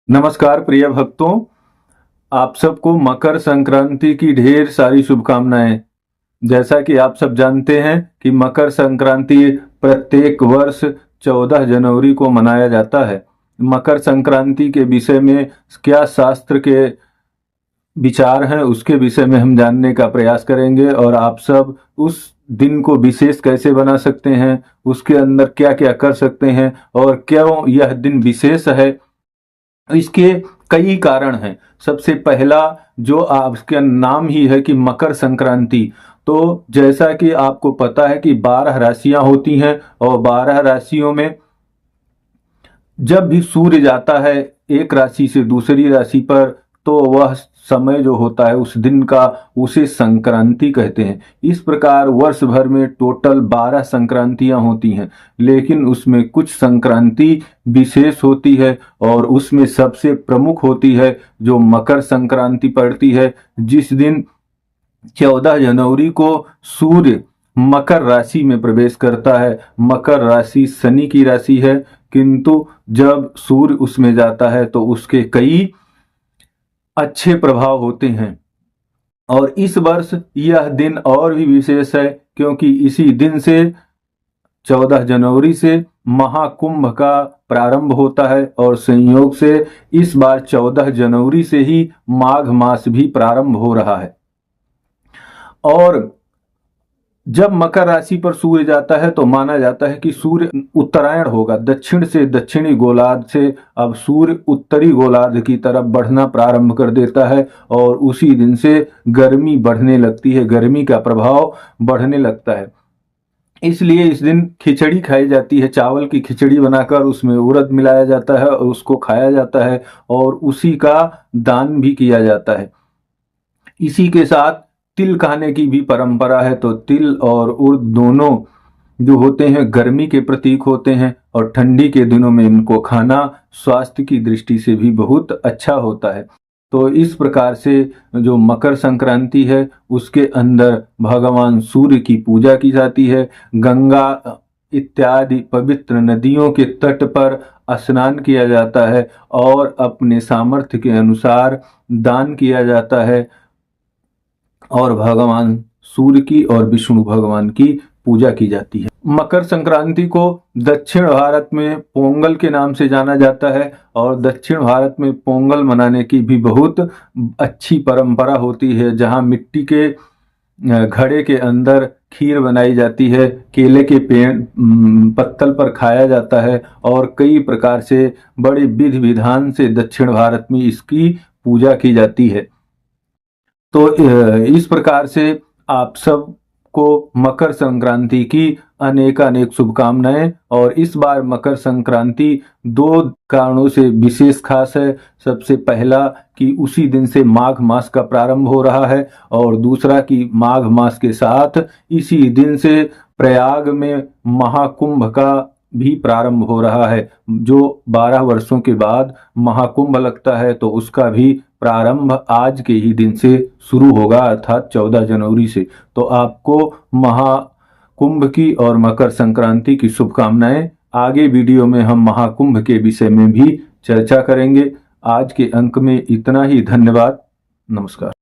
नमस्कार प्रिय भक्तों, आप सबको मकर संक्रांति की ढेर सारी शुभकामनाएं। जैसा कि आप सब जानते हैं कि मकर संक्रांति प्रत्येक वर्ष 14 जनवरी को मनाया जाता है। मकर संक्रांति के विषय में क्या शास्त्र के विचार हैं उसके विषय में हम जानने का प्रयास करेंगे और आप सब उस दिन को विशेष कैसे बना सकते हैं, उसके अंदर क्या क्या कर सकते हैं और क्यों यह दिन विशेष है, इसके कई कारण हैं। सबसे पहला जो आपका नाम ही है कि मकर संक्रांति, तो जैसा कि आपको पता है कि 12 राशियां होती हैं और 12 राशियों में जब भी सूर्य जाता है एक राशि से दूसरी राशि पर, तो वह समय जो होता है उस दिन का उसे संक्रांति कहते हैं। इस प्रकार वर्ष भर में टोटल 12 संक्रांतियां होती हैं, लेकिन उसमें कुछ संक्रांति विशेष होती है और उसमें सबसे प्रमुख होती है जो मकर संक्रांति पड़ती है, जिस दिन 14 जनवरी को सूर्य मकर राशि में प्रवेश करता है। मकर राशि शनि की राशि है, किंतु जब सूर्य उसमें जाता है तो उसके कई अच्छे प्रभाव होते हैं। और इस वर्ष यह दिन और भी विशेष है क्योंकि इसी दिन से 14 जनवरी से महाकुंभ का प्रारंभ होता है और संयोग से इस बार 14 जनवरी से ही माघ मास भी प्रारंभ हो रहा है। और जब मकर राशि पर सूर्य जाता है तो माना जाता है कि सूर्य उत्तरायण होगा, दक्षिण से दक्षिणी गोलार्ध से अब सूर्य उत्तरी गोलार्ध की तरफ बढ़ना प्रारंभ कर देता है और उसी दिन से गर्मी बढ़ने लगती है, गर्मी का प्रभाव बढ़ने लगता है। इसलिए इस दिन खिचड़ी खाई जाती है, चावल की खिचड़ी बनाकर उसमें उड़द मिलाया जाता है और उसको खाया जाता है और उसी का दान भी किया जाता है। इसी के साथ तिल खाने की भी परंपरा है, तो तिल और उड़द दोनों जो होते हैं गर्मी के प्रतीक होते हैं और ठंडी के दिनों में इनको खाना स्वास्थ्य की दृष्टि से भी बहुत अच्छा होता है। तो इस प्रकार से जो मकर संक्रांति है उसके अंदर भगवान सूर्य की पूजा की जाती है। गंगा इत्यादि पवित्र नदियों के तट पर स्नान किया जाता है और अपने सामर्थ्य के अनुसार दान किया जाता है और भगवान सूर्य की और विष्णु भगवान की पूजा की जाती है। मकर संक्रांति को दक्षिण भारत में पोंगल के नाम से जाना जाता है और दक्षिण भारत में पोंगल मनाने की भी बहुत अच्छी परंपरा होती है, जहां मिट्टी के घड़े के अंदर खीर बनाई जाती है, केले के पेड़ पत्तल पर खाया जाता है और कई प्रकार से बड़े विधि विधान से दक्षिण भारत में इसकी पूजा की जाती है। तो इस प्रकार से आप सबको मकर संक्रांति की अनेक अनेक शुभकामनाएं। और इस बार मकर संक्रांति 2 कारणों से विशेष खास है। सबसे पहला कि उसी दिन से माघ मास का प्रारंभ हो रहा है और दूसरा कि माघ मास के साथ इसी दिन से प्रयाग में महाकुंभ का भी प्रारंभ हो रहा है। जो 12 वर्षों के बाद महाकुंभ लगता है तो उसका भी प्रारंभ आज के ही दिन से शुरू होगा, अर्थात 14 जनवरी से। तो आपको महाकुंभ की और मकर संक्रांति की शुभकामनाएं। आगे वीडियो में हम महाकुंभ के विषय में भी चर्चा करेंगे। आज के अंक में इतना ही। धन्यवाद। नमस्कार।